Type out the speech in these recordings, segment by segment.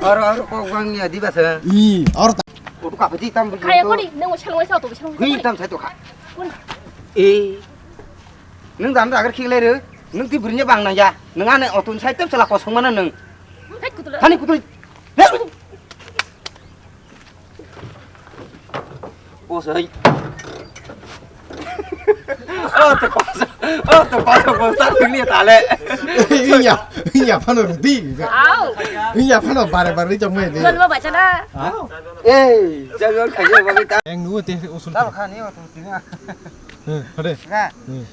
ở có quăng nhà đi bà sờ 이 알았다. ủa cả phải đi tâm 가야 거리 내가 창을 사도 창을 cái tâm thấy tụi khác ê nâng dám ra cái khi lên nữa nâng tiếp bự bằng này ra nâng ăn này ở tuần sai tiếp sẽ là có sống mà nâng hết của tôi thanh của tôi ô trời tụi con sát tiếng liệt tả lệ 이 야, 파는 띠. 아우 이 야, 파는 바래 좀 해. gần vào vậy cho nó ê chơi con khởi vào cái ta 앵 누구 때 옷을 tao khăn này mà tụi tiếng à 응, 그래. ra 응.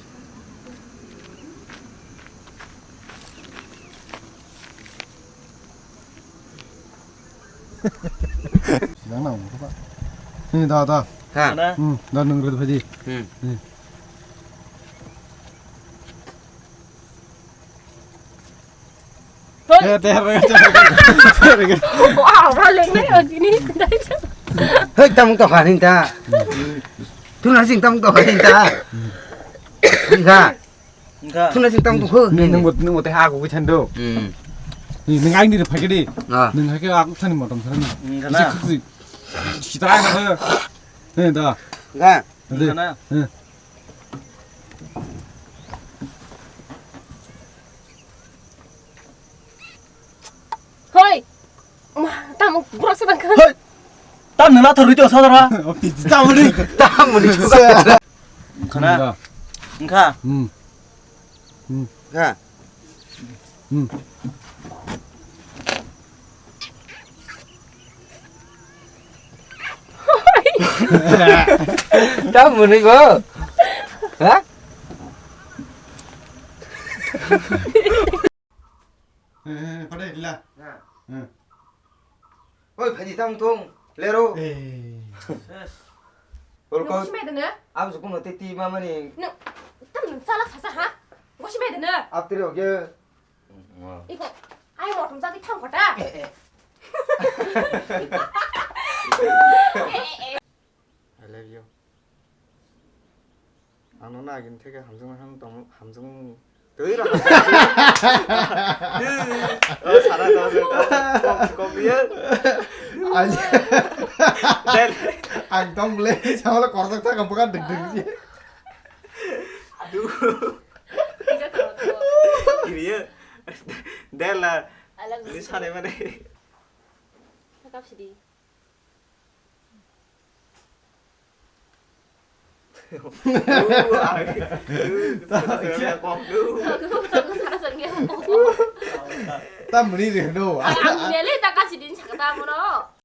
시장 나온 거 봐. 응, 나. ha 응, 나는 그래도 하지. ừ 때. wow ra lên đấy ở chị đi đấy hết tâm tao hỏi hình ta thu nói gì tâm tao hỏi hình ta ra thu nói gì tâm tao hư 능못 하고 그 찬도. ừ 능 아이디 파게 돼. à 능 하게 하고 타는 뭐 좀 사람이. 이제 그 시다라 가서. 네, 나. ra 네. 응. thôi mà tao một bữa sau đang cơn 땀 누나 더 늦어 서더라. 진짜 우리 tao mà đi 가나. 가. ra tao mà đi vợ hả 그래 일라. 응. ôi phải gì tao tung lero 에이. rồi nó con có mẹ nữa áp dụng một tí mà mà này nó tao làm sao là sao hả có mẹ nữa áp tiêu kia 이거 아이 뭐 좀 싸게 타고 가자 I love you 안 오나긴 되게 감정을 하는 너무 감정 tới rồi 잘한다 con biết 아니. 안 동래 저걸 걸어서 타가 뭐가 등등지. 이제 들어 이리야. 델라. I love 우리 you 사내만 해. 갑시디 그거부터 살아서 이게 땀 물이 돼도. 안 내리 다까지 닌 잠깐 담으러